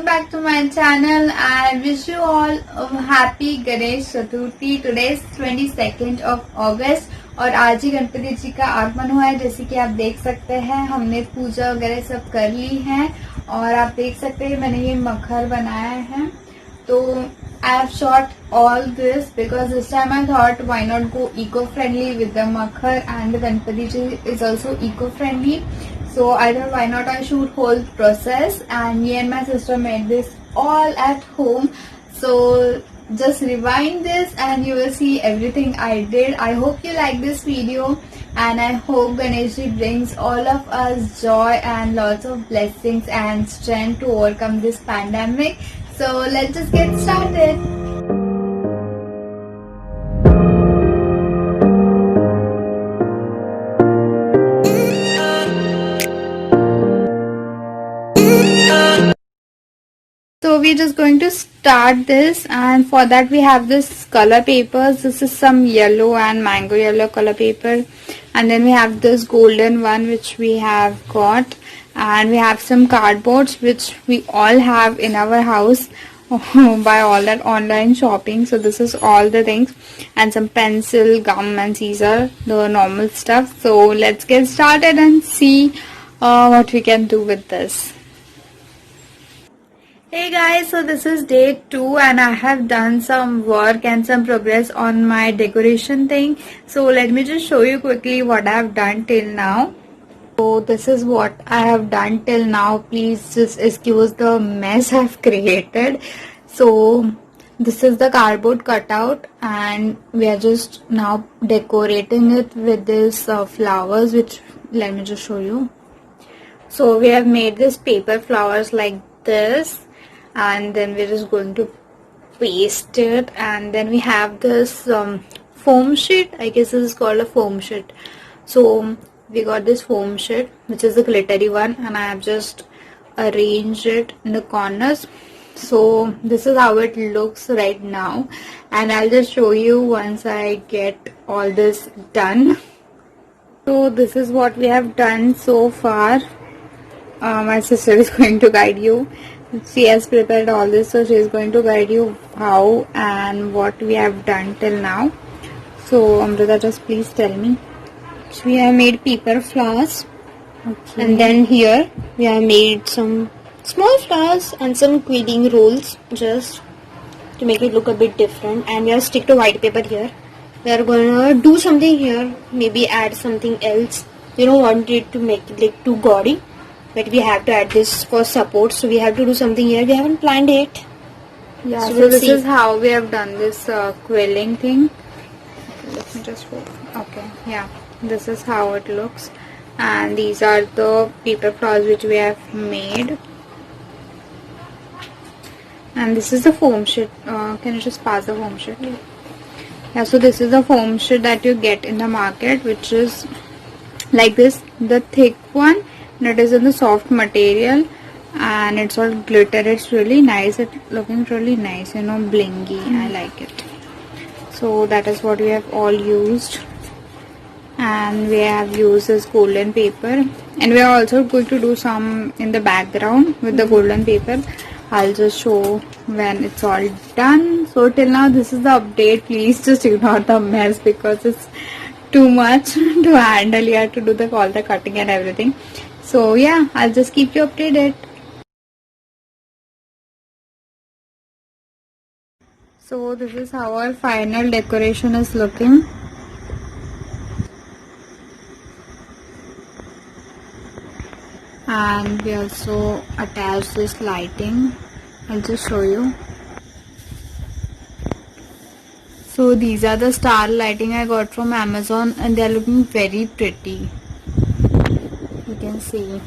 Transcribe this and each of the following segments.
back to my channel. I wish you all a happy Ganesh Chaturthi. Today is 22nd of August और आज ही गणपति जी का आगमन हुआ है। जैसे कि आप देख सकते हैं हमने पूजा वगैरह सब कर ली है और आप देख सकते हैं मैंने ये मखर बनाया है। तो I have shot all this because this time I thought why not go eco-friendly with the makhar, and the Ganpati ji is also eco-friendly. So I thought why not I shoot whole process, and me and my sister made this all at home. So just rewind this and you will see everything I did. I hope you like this video and I hope Ganesh ji brings all of us joy and lots of blessings and strength to overcome this pandemic. So let's just get started. So we're just going to start this, and for that we have this color papers. This is some yellow and mango yellow color paper, and then we have this golden one which we have got, and we have some cardboards which we all have in our house by all that online shopping. So this is all the things, and some pencil, gum, and these are the normal stuff. So let's get started and see what we can do with this. Hey guys, so this is day 2 and I have done some work and some progress on my decoration thing. So let me just show you quickly what I have done till now. So this is what I have done till now. Please just excuse the mess I've created. So this is the cardboard cutout and we are just now decorating it with this flowers, which let me just show you. So we have made this paper flowers like this, and then we're just going to paste it, and then we have this foam sheet. I guess this is called a foam sheet. So we got this foam sheet which is the glittery one, and I have just arranged it in the corners. So this is how it looks right now, and I'll just show you once I get all this done. So this is what we have done so far. My sister is going to guide you. She has prepared all this, so she is going to guide you how and what we have done till now. So Amrita, just please tell me. So we have made paper flowers, Okay. and then here we have made some small flowers and some quilling rolls just to make it look a bit different, and we have stick to white paper here. We are gonna do something here, maybe add something else. We don't want it to make it like too gaudy, but we have to add this for support, so we have to do something here. We haven't planned it. Yeah, So so we'll this see. is how we have done this quilling thing. Let me just okay, yeah, this is how it looks, and these are the paper flowers which we have made, and this is the foam sheet. Can you just pass the foam sheet? Yeah, so this is the foam sheet that you get in the market, which is like this, the thick one, and it is in the soft material, and it's all glitter. It's really nice. It's looking really nice, you know, blingy. I like it. So that is what we have all used, and we have used this golden paper, and we are also going to do some in the background with the golden paper. I'll just show when it's all done. So till now this is the update. Please just ignore the mess because it's too much to handle. You have to do all the cutting and everything. So yeah, I'll just keep you updated. So this is how our final decoration is looking. And we also attach this lighting. I'll just show you. So these are the star lighting I got from Amazon, and they are looking very pretty. You can see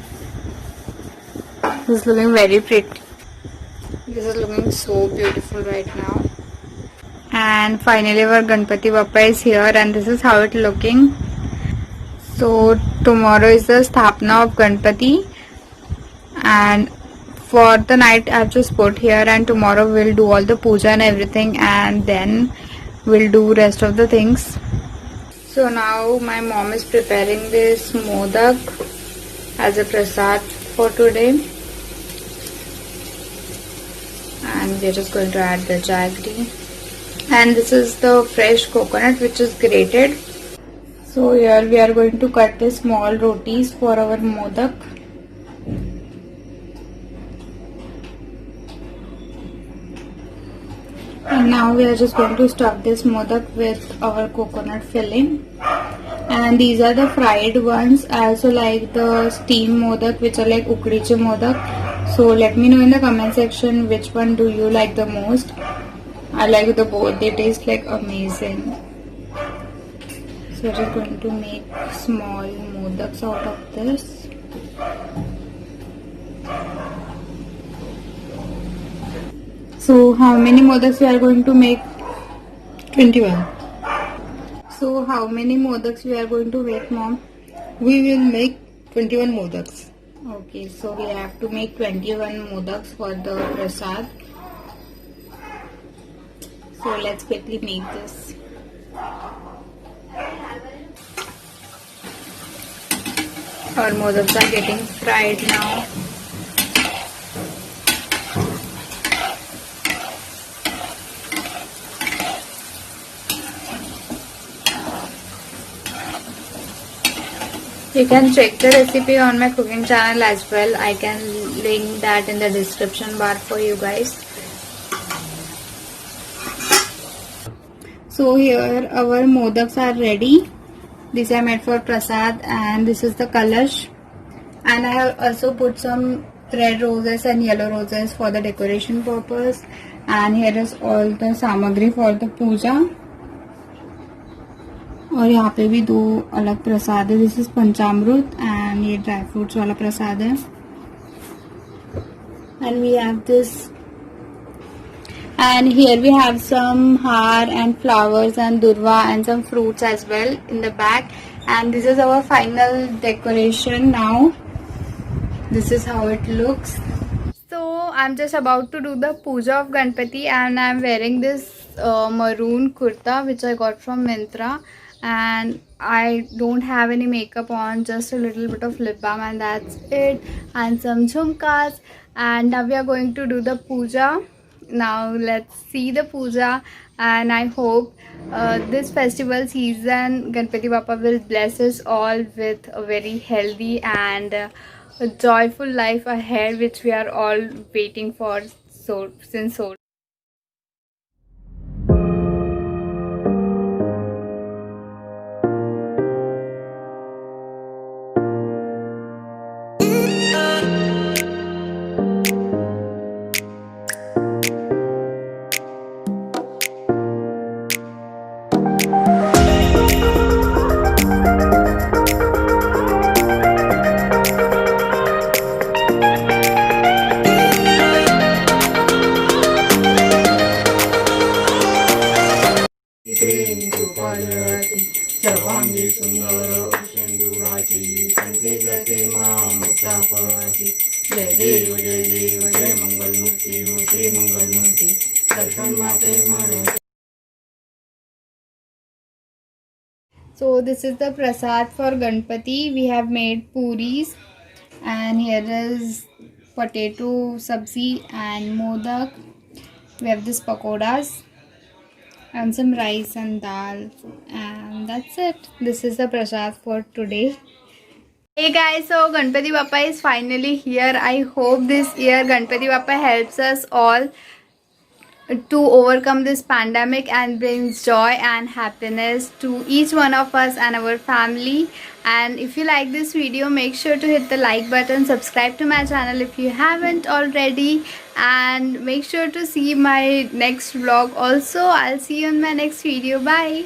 this is looking very pretty. This is looking so beautiful right now. And finally our Ganpati Bappa is here, and this is how it's looking. So tomorrow is the Sthapna of Ganpati, and for the night I've just put here, and tomorrow we'll do all the puja and everything, and then we'll do rest of the things. So now my mom is preparing this modak as a prasad for today. and we're just going to add the jaggery. And this is the fresh coconut which is grated. So here we are going to cut the small rotis for our modak. And now we are just going to stuff this modak with our coconut filling. And these are the fried ones. I also like the steam modak, which are like ukdiche modak. So let me know in the comment section which one do you like the most. I like the both. They taste like amazing. So we're just going to make small modaks out of this. So how many modaks we are going to make? 21. So how many modaks we are going to make, Mom? We will make 21 modaks. Okay, so we have to make 21 modaks for the prasad. So let's quickly make this. Our modaks are getting fried now. You can check the recipe on my cooking channel as well. I can link that in the description bar for you guys. So here our modaks are ready. These are made for prasad, and this is the kalash. And I have also put some red roses and yellow roses for the decoration purpose. And here is all the samagri for the puja. और यहाँ पे भी दो अलग प्रसाद है. This is panchamrit and ये dry fruits वाला प्रसाद है. And we have this, and here we have some har and flowers and durva and some fruits as well in the back. And this is our final decoration now. This is how it looks. So I'm just about to do the puja of Ganpati, and I'm wearing this maroon kurta which I got from Myntra. And I don't have any makeup on, just a little bit of lip balm, and that's it, and some jhumkas. And now we are going to do the puja. Now let's see the puja, and I hope this festival season Ganpati Bappa will bless us all with a very healthy and a joyful life ahead, which we are all waiting for since so. सर्वांगी सुंदर सिंधुराची संकेतते मामुक्तापति. जय देव जय मंगलमूर्ति हो श्री मंगलमूर्ति दर्शन माते मनो. So this is the prasad for Ganpati. We have made puris, and here is potato sabzi and modak. We have this pakodas and some rice and dal, and that's it. This is the prasad for today. Hey guys, so Ganpati Bappa is finally here. I hope this year Ganpati Bappa helps us all to overcome this pandemic and brings joy and happiness to each one of us and our family. And if you like this video, make sure to hit the like button, subscribe to my channel if you haven't already, and make sure to see my next vlog also. I'll see you in my next video. Bye.